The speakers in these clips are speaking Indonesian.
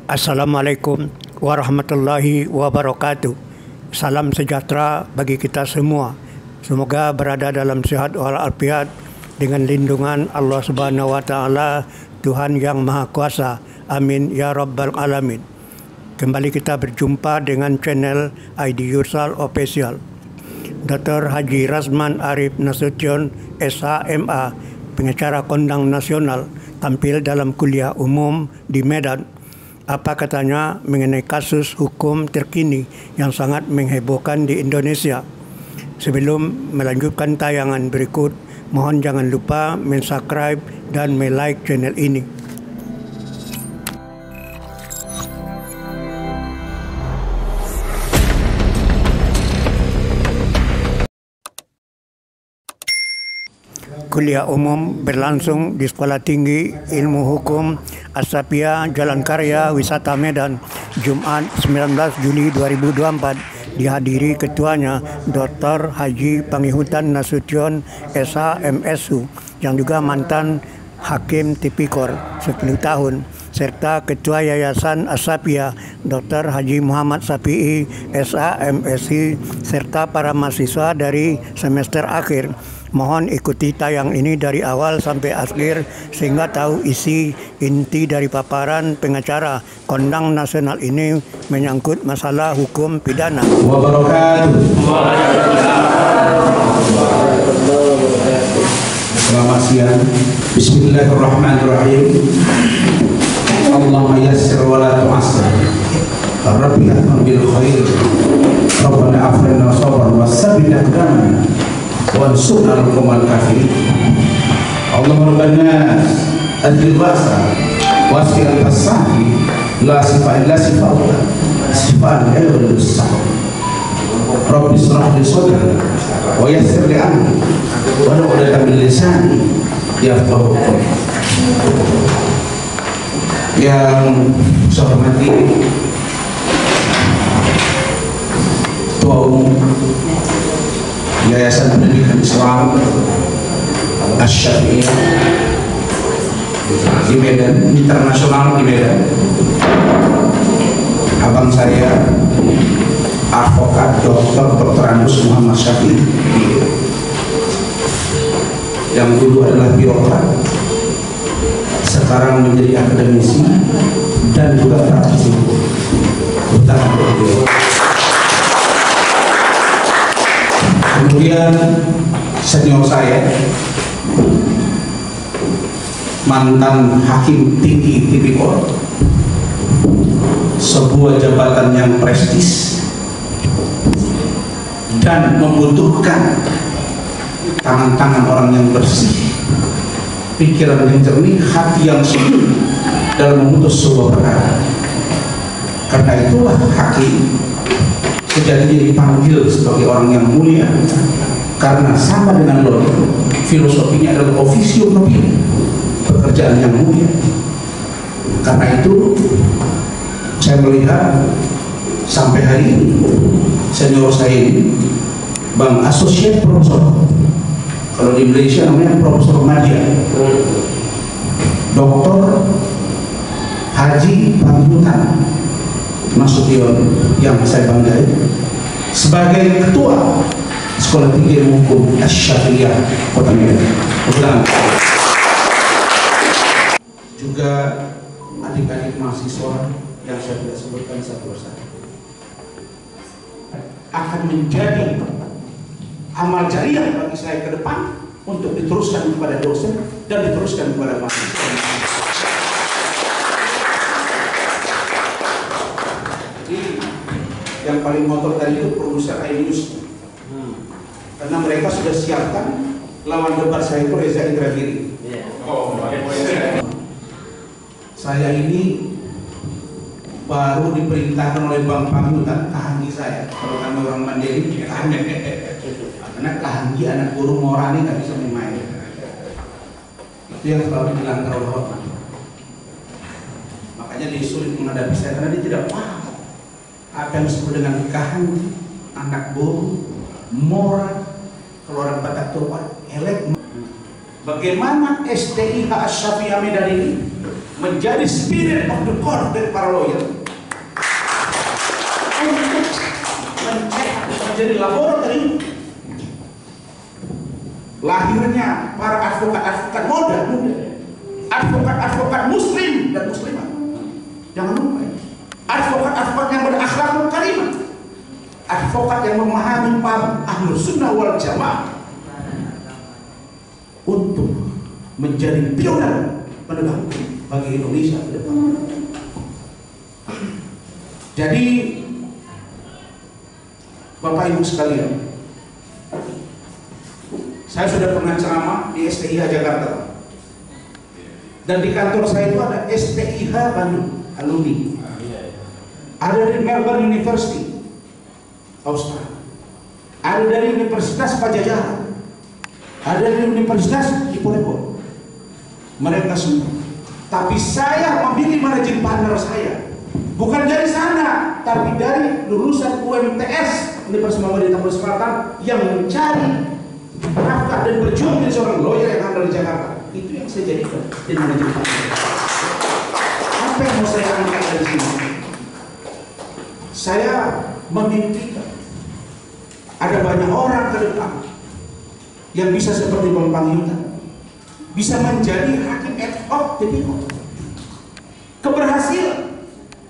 Assalamualaikum warahmatullahi wabarakatuh. Salam sejahtera bagi kita semua. Semoga berada dalam sihat walafiat dengan lindungan Allah Subhanahu wa taala, Tuhan yang Maha Kuasa. Amin ya rabbal alamin. Kembali kita berjumpa dengan channel ID Yursal Official. Dr. Haji Razman Arif Nasution, SHMA, pengacara kondang nasional, tampil dalam kuliah umum di Medan. Apa katanya mengenai kasus hukum terkini yang sangat menghebohkan di Indonesia? Sebelum melanjutkan tayangan berikut, mohon jangan lupa subscribe dan like channel ini. Kuliah umum berlangsung di Sekolah Tinggi Ilmu Hukum Asapia Jalan Karya Wisata Medan, Jumat 19 Juni 2024, dihadiri ketuanya Dr. Haji Pangihutan Nasution, SHMSU, yang juga mantan Hakim Tipikor 10 tahun, serta Ketua Yayasan Asapia Dr. Haji Muhammad Safi'i, SHMSI, serta para mahasiswa dari semester akhir. Mohon ikuti tayang ini dari awal sampai akhir sehingga tahu isi inti dari paparan pengacara kondang nasional ini menyangkut masalah hukum pidana. Selamat siang. Bismillahirrahmanirrahim. Allahumma yassir wa la tu'assir. Rabbi atmam bil khair. Rabbana afrina sabran wa sabbit aqdamana wansurna al qawmal kafirin. Allahumma rabbana adil basa wasi al fasahi la sifat illa sifat sifat ghairu sah. Rabbi israh li sadri wa yassir li amri wa nu'lata min lisani yafqahu qawli. Yang saya hormati Ketua Umum Yayasan Pendidikan Islam Asy-Syafi'iyah di Medan, internasional di Medan, abang saya advokat Dr. Anus Muhammad Syafi'i, yang dulu adalah birokrat, sekarang menjadi akademisi dan juga praktisi hukum. Kemudian senior saya, mantan Hakim Tinggi Tipikor, sebuah jabatan yang prestis dan membutuhkan tangan-tangan orang yang bersih, pikiran yang jernih, hati yang suci dalam memutus sebuah perkara. Karena itulah hakim sejatinya dipanggil sebagai orang yang mulia, karena sama dengan logik, filosofinya adalah officio nobile, pekerjaan yang mulia. Karena itu saya melihat sampai hari ini senior saya ini, Bang Associate Profesor, kalau di Malaysia namanya Profesor Madya, Dr. Haji Pangihutan Nasution, yang saya banggai sebagai Ketua Sekolah Tinggi Ilmu Hukum Asy-Syafi'iyah Kota Medan. Juga adik-adik mahasiswa yang saya tidak sebutkan satu persatu, akan menjadi amal jariah bagi saya ke depan untuk diteruskan kepada dosen dan diteruskan kepada mahasiswa. Yang paling motor tadi itu produser iNews, karena mereka sudah siapkan lawan debat saya itu Reza Indragiri. Saya ini baru diperintahkan oleh Bang Pangihutan, Kahanggi saya, kalau kami orang Mandiri, Kahanggi, karena Kahanggi anak guru Morani nggak bisa main. Itu yang selalu dilanggar oleh orang. Makanya dia sulit menghadapi saya karena dia tidak paham apa yang disebut dengan Kahanggi, anak guru Mora, kalau orang Batak Toba, elek. Bagaimana STIH Asy-Syafi'iyah Medan ini menjadi spirit of the court dari para lawyer, untuk menjadi laboratorium lahirnya para advokat-advokat muda, advokat-advokat muslim dan muslimat. Jangan lupa ya, advokat-advokat yang berakhlakul karimah, advokat yang memahami paham Ahlus Sunnah wal Jamaah, untuk menjadi pionir penegak hukum bagi Indonesia ke depan. Jadi Bapak Ibu sekalian, saya sudah pernah ceramah di STIH Jakarta, dan di kantor saya itu ada STIH Bandung alumni, ada dari Melbourne University Australia, ada dari Universitas Pajajaran, ada dari Universitas Diponegoro. Mereka semua. Tapi saya memilih managing partner saya bukan dari sana, tapi dari lulusan UMTS Universitas Muhammadiyah Tambun Selatan yang mencari nafkah dan berjuang menjadi seorang lawyer yang ada di Jakarta. Itu yang saya jadikan di managing partner. Apa yang mau saya angkat dari sini? Saya memimpikan ada banyak orang ke depan yang bisa seperti Bang Pangintan, bisa menjadi hakim ad hoc TPO. Keberhasilan,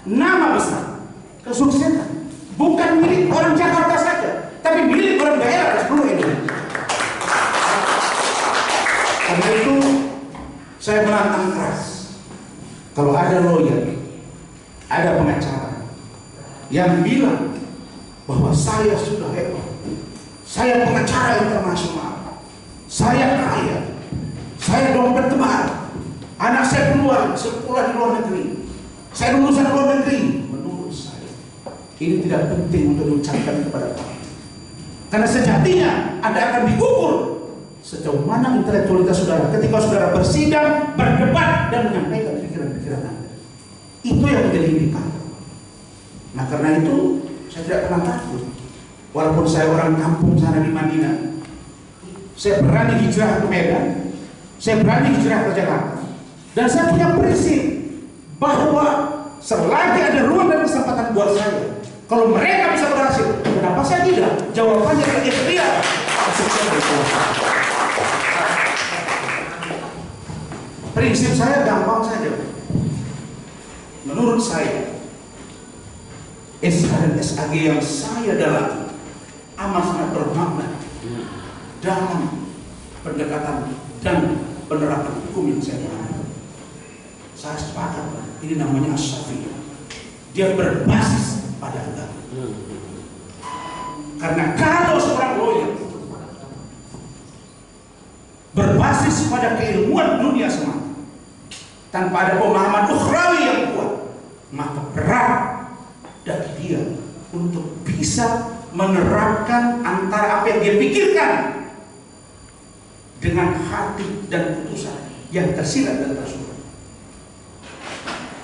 nama besar, kesuksesan bukan milik orang Jakarta saja, tapi milik orang daerah di seluruh Indonesia. Karena itu saya menantang keras, kalau ada lawyer, ada pengacara yang bilang bahwa saya sudah hebat, saya pengacara internasional, saya kaya, saya dompet tebal, anak saya keluar sekolah di luar negeri, saya lulusan luar negeri. Menurut saya ini tidak penting untuk diucapkan kepada kamu, karena sejatinya Anda akan diukur sejauh mana intelektualitas saudara ketika saudara bersidang, berdebat, dan menyampaikan pikiran-pikiran Anda. Itu yang menjadi indikator. Nah, karena itu saya tidak pernah takut. Walaupun saya orang kampung sana di Madinah, saya berani hijrah ke Medan, saya berani hijrah ke Jakarta, dan saya punya prinsip bahwa selagi ada ruang dan kesempatan buat saya, kalau mereka bisa berhasil, kenapa saya tidak? Jawabannya adalah ikhtiar. Prinsip saya gampang saja. Menurut saya, SK dan SAG yang saya dalami amat sangat bermakna dalam pendekatan dan penerapan hukum yang saya lakukan. Saya sepakat, ini namanya as-syafiyah. Dia berbasis pada agama. Karena kalau seorang lawyer berbasis pada keilmuan dunia semata, tanpa ada pemahaman ukhrawi yang kuat, maka berat bagi dia untuk bisa menerapkan antara apa yang dia pikirkan dengan hati dan putusan yang tersirat dan tersurat.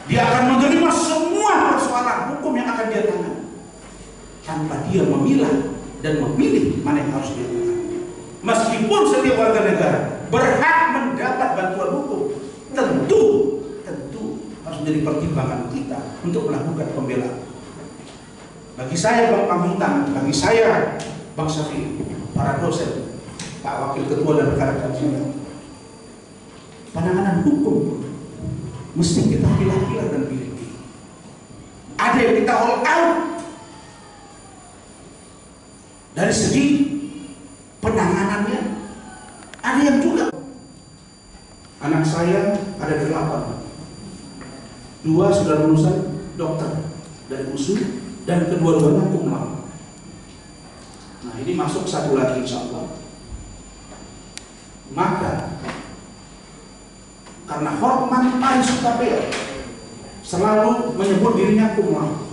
Dia akan menerima semua persoalan hukum yang akan dia tangani tanpa dia memilah dan memilih mana yang harus dia tangani. Meskipun setiap warga negara berhak mendapat bantuan hukum, tentu harus menjadi pertimbangan kita untuk melakukan pembelaan. Bagi saya Bang Pamintan, bagi saya Bang Syafi'i, para dosen, Pak Wakil Ketua dan rekan-rekan saya, penanganan hukum mesti kita pilah-pilah dan pilih-pilih. Ada yang kita all out dari segi penanganannya, ada yang juga. Anak saya ada 8, 2 sudah lulusan dokter dari USU, dan kedua-duanya cum laude. Nah, ini masuk 1 lagi insya Allah. Maka karena Hotman Paris Hutapea selalu menyebut dirinya cum laude,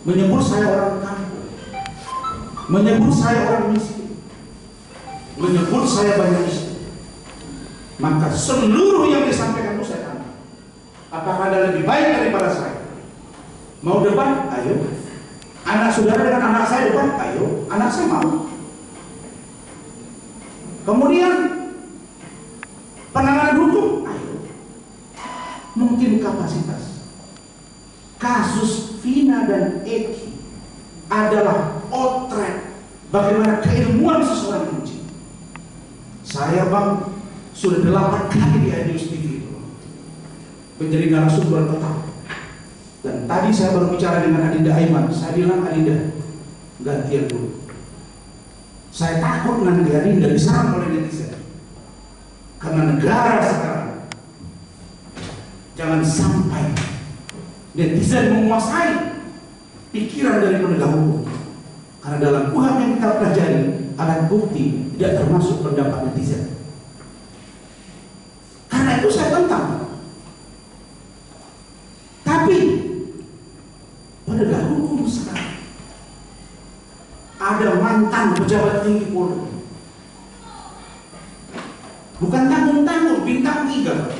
menyebut saya orang kampung, menyebut saya orang miskin, menyebut saya banyak istri, maka seluruh yang disampaikan itu saya tanya, apakah ada lebih baik daripada saya? Mau debat? Ayo. Anak saudara dengan anak saya debat? Ayo. Anak saya mau. Kemudian penanganan hukum? Ayo. Mau mungkin kapasitas. Kasus Vina dan Eki adalah potret bagaimana keilmuan seseorang diuji. Saya Bang sudah 8 kali di News TV itu menjadi narasumber tetap. Dan tadi saya baru bicara dengan Adinda Aiman. Saya bilang, Adinda, gantian dulu. Saya takut nanti Adinda diserang oleh netizen. Karena negara sekarang, jangan sampai netizen menguasai pikiran dari penegak hukum. Karena dalam KUHP yang kita pelajari, alat bukti tidak termasuk pendapat netizen. Karena itu saya tentang. Tapi penegak hukum sekarang ada mantan pejabat tinggi Polri, bukan tanggung-tanggung, bintang 3,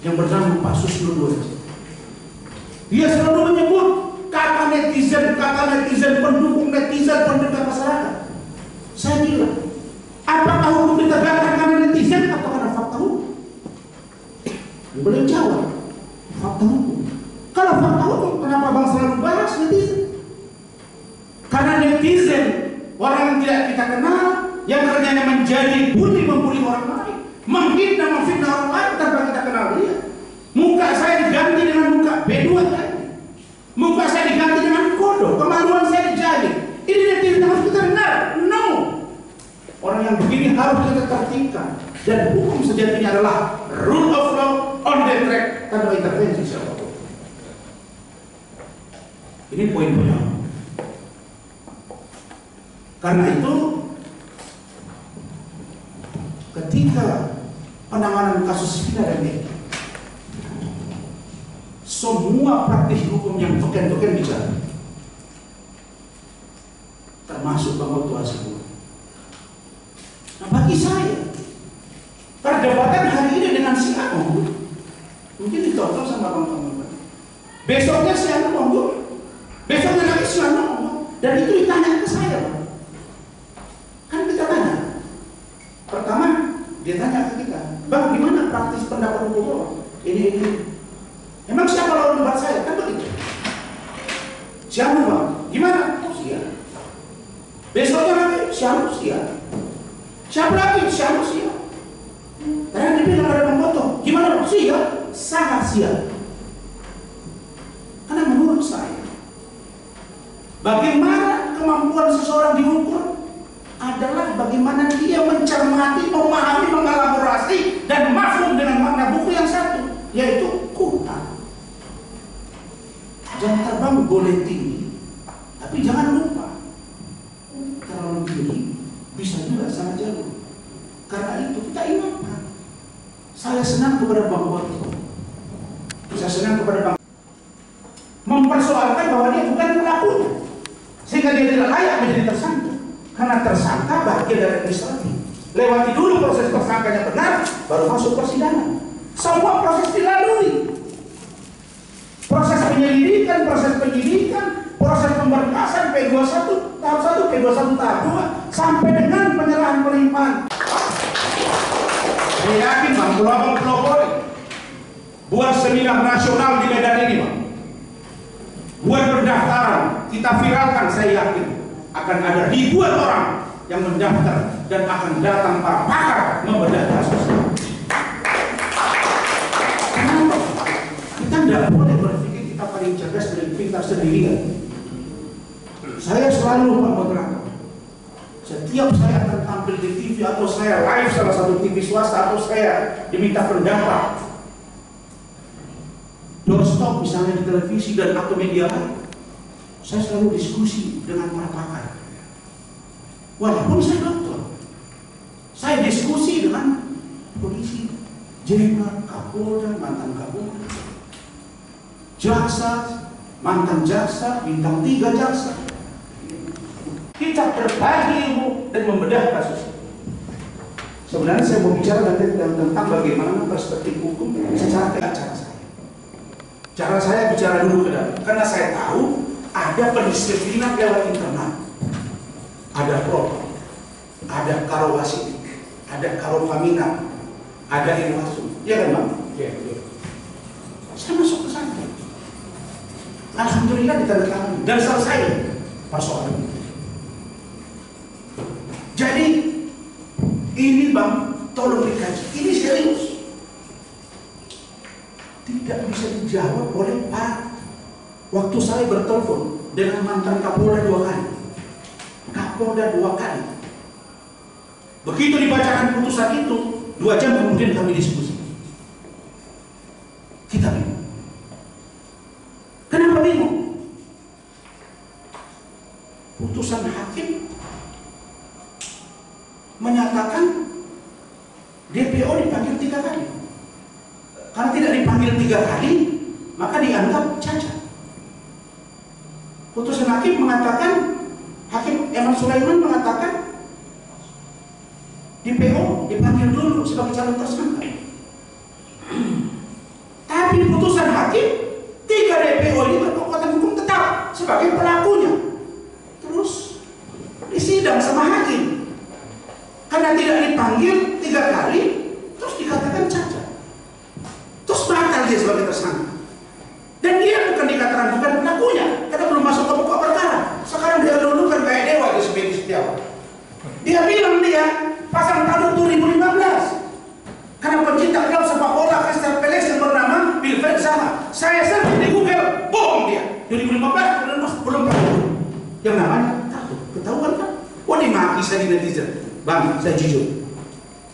yang bernama Pak Susilo. Dia selalu menyebut kata netizen, pendukung netizen, pendekat masyarakat. Saya bilang, apakah hukum ditegakkan karena netizen atau karena fakta hukum? Beliau jawab, fakta hukum. Kalau fakta hukum, kenapa Bang selalu bahas netizen? Karena netizen, orang yang tidak kita kenal, yang kerjanya menjadi membuli orang lain, menghina, memfitnah orang lain tanpa kita kenal dia. Muka saya diganti dengan muka B2 tadi. Muka saya diganti dengan kodo, kemaluan saya dijahit. Ini netizen harus kita dengar. No. Orang yang begini harus kita tertibkan. Dan hukum sejatinya adalah rule of law on the track tanpa intervensi siapapun. Ini poin pertama. Karena itu, ketika penanganan kasus Vina dan Eki, semua praktik hukum yang token-token bicara, termasuk Bang Otto Hasibuan. Nah, bagi saya, perdebatan hari ini dengan si Anu mungkin ditonton sama Bang Tomon. Besoknya si Anu ngomong, besoknya lagi si Anu ngomong, dan itu ditanya ke saya, Bang. Kan kita tanya. Pertama, dia tanya ke kita, Bang, gimana praktis pendapat hukum? Ini. Emang siapa lawan debat saya? Kan begitu. Siapa Bang? Gimana? Oh, Sia. Besoknya lagi, siapa Sia? Siapa lagi? Siapa Sia? Tadi dibilang ada pemotong. Gimana Bang? Sia? Sangat Sia. Karena menurut saya, bagaimana kemampuan seseorang diukur adalah bagaimana dia mencermati, memahami, mengelaborasi, dan mafhum dengan makna buku yang satu, yaitu Quran. Jam terbang boleh tinggi, tapi jangan lupa terlalu tinggi bisa juga sangat jauh. Karena itu kita ingatkan. Saya senang kepada Bang Otto, saya senang kepada Bang, mempersoalkan bahwa dia bukan pelakunya, sehingga dia tidak layak menjadi tersangka. Karena tersangka bagian dari administratif. Lewati dulu proses tersangkanya benar, baru masuk persidangan. Semua proses dilalui. Proses penyelidikan, proses penyidikan, proses pemberkasan P21 tahap 1, P21 tahap 2, sampai dengan penyerahan pelimpahan. Saya yakin Bang, kalau Abang pelopori buat seminar nasional di Medan ini Bang, buat pendaftaran, kita viralkan, saya yakin akan ada ribuan orang yang mendaftar dan akan datang para pakar membedah kasus. Kenapa? Kita tidak boleh berpikir kita paling cerdas dan pintar sendirian. Saya selalu Pak moderator, setiap saya akan tampil di TV atau saya live salah satu TV swasta atau saya diminta pendapat, doorstop misalnya di televisi dan atau media lain, saya selalu diskusi dengan para pakar. Walaupun saya dokter, saya diskusi dengan polisi, jenderal, kapolda, mantan kapolda, jaksa, mantan jaksa, bintang 3 jaksa. Kita berbagi ilmu dan membedah kasus. Sebenarnya saya mau bicara nanti tentang bagaimana perspektif hukum secara cara saya. Cara saya bicara dulu ke dalam, karena saya tahu ada pendisiplinan lewat internal. Ada pro, ada karo wasit, ada karo pamina, ada irwasum, ya kan Bang? Saya masuk ke sana. Alhamdulillah ditandatangani dan selesai persoalan itu. Jadi ini Bang, tolong dikaji. Ini serius. Tidak bisa dijawab oleh Pak. Waktu saya bertelepon dengan mantan Kapolda 2 kali, Kapolda 2 kali. Begitu dibacakan putusan itu, 2 jam kemudian kami diskusi. Kita bingung. Kenapa bingung? Putusan hakim menyatakan DPO dipanggil 3 kali. Karena tidak dipanggil 3 kali, maka dianggap cacat. Putusan hakim mengatakan, Hakim Eman Sulaiman mengatakan DPO dipanggil dulu sebagai calon tersangka. Tapi putusan hakim, 3 DPO ini berkekuatan hukum tetap sebagai pelakunya. Terus disidang sama hakim. Karena tidak dipanggil 3 kali, terus dikatakan cacat. Terus batal dia sebagai tersangka. Dan dia bukan dikatakan bukan pelakunya, karena belum masuk ke pokok perkara. Sekarang dia dulu kan kayak dewa di sebagai setiap. Dia bilang dia pasang tanduk 2015. Karena pencinta klub sepak bola Crystal Palace yang bernama Wilfred Zaha. Saya search di Google, bohong dia. 2015 belum pernah. Yang namanya takut, ketahuan kan? Wah, dimaki saya di netizen. Bang, saya jujur.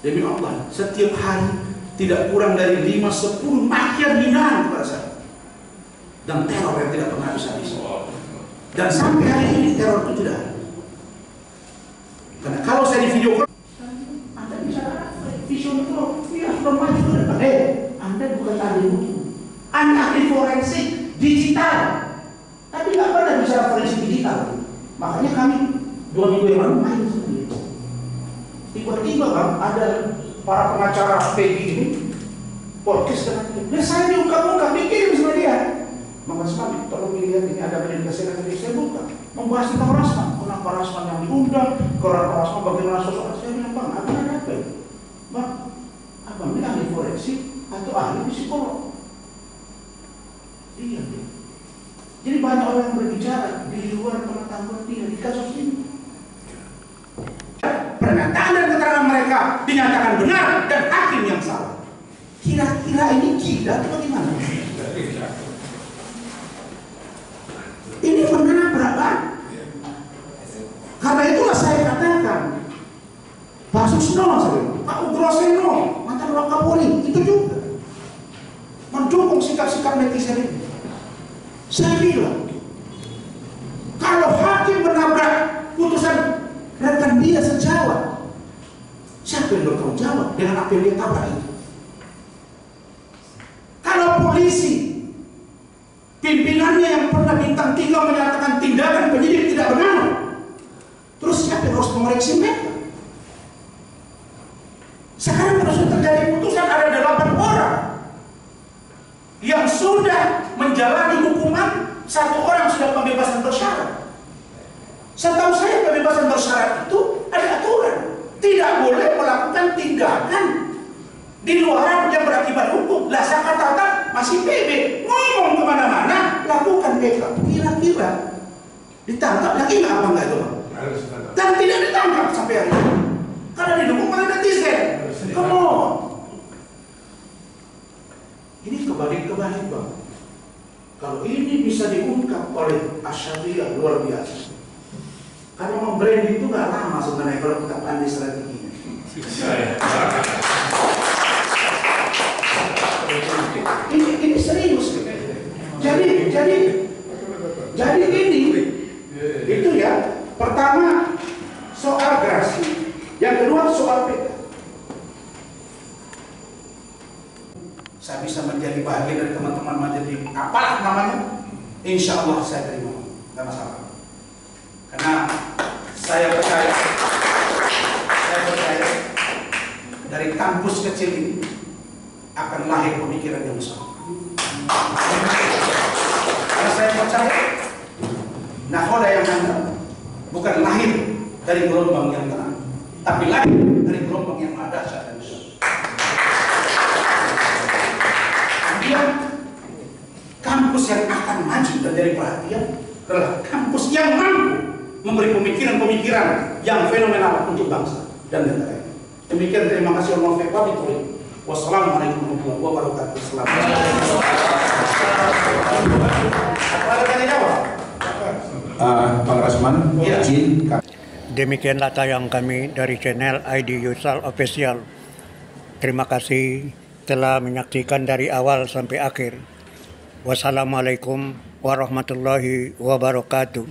Demi Allah, setiap hari tidak kurang dari 5-10 makian hinaan kepada saya. Dan teror yang tidak pernah bisa habis. Dan sampai hari ini teror itu tidak ada. Karena kalau saya di video call, Anda bisa vision itu, ya sudah maju ke depan. Anda bukan ahli hukum, Anda ahli forensik digital. Tapi nggak pernah bicara forensik digital. Makanya kami 2 minggu yang lalu main sendiri. Tiba-tiba Bang, ada para pengacara PG ini podcast dengan dia. Nah, saya diungkap-ungkap, dikirim sama dia. Mas kami, tolong dilihat ini ada medikasi yang saya buka. Membahas tentang Rasman, kenapa Rasman yang diundang, kenapa Rasman bagaimana sosok. Saya bilang, Bang, abang ada apa ya? Bang, abang ini ahli forensik atau ahli psikolog? Iya. Jadi banyak orang yang berbicara di luar pengetahuan dia di kasus ini. Pernyataan dan keterangan mereka dinyatakan benar dan hakim yang salah. Kira-kira ini gila atau bagaimana? Ini mengenai Bang. Karena itulah saya katakan Pak Susno, Pak Ugroseno, mantan Wakapolri, itu juga mendukung sikap-sikap netizen ini. Saya bilang, kalau hakim menabrak putusan rekan dia sejawat, siapa yang bertanggung jawab dengan apa yang dia tabrak itu? Kalau polisi pimpinannya yang pernah bintang 3 menyatakan tindakan penyidik tidak benar, terus siapa yang harus mengoreksi mereka? Sekarang sudah terjadi putusan ada 8 orang yang sudah menjalani hukuman, 1 orang sudah pembebasan bersyarat. Setahu saya pembebasan bersyarat itu ada aturan, tidak boleh melakukan tindakan di luar yang berakibat hukum. Lah saya katakan masih PB ngomong kemana-mana lakukan PK. Kira-kira ditangkap lagi nggak apa nggak itu Bang? Dan tidak ditangkap sampai hari ini karena didukung oleh netizen. Come on. Ini kebalik-kebalik Bang. Kalau ini bisa diungkap oleh Asyadiyah luar biasa. Karena membrand itu nggak lama sebenarnya kalau kita pandai strateginya. Ini serius. Jadi ini itu ya. Pertama soal gerasi, yang kedua soal PK. Saya bisa menjadi bagian dari teman-teman menjadi apalah namanya, insya Allah saya terima, nggak masalah. Karena saya percaya dari kampus kecil ini akan lahir pemikiran yang besar. Karena saya percaya nahoda yang ada bukan lahir dari gelombang yang tenang, tapi lahir dari gelombang yang dahsyat dan besar. kampus yang akan maju dan jadi perhatian adalah kampus yang mampu memberi pemikiran-pemikiran yang fenomenal untuk bangsa dan negara ini. Demikian, terima kasih. Wassalamualaikum warahmatullahi wabarakatuh. Ada tanya jawab? Bang Rasman, izin. Demikianlah tayang kami dari channel ID Yusal Official. Terima kasih telah menyaksikan dari awal sampai akhir. Wassalamualaikum warahmatullahi wabarakatuh.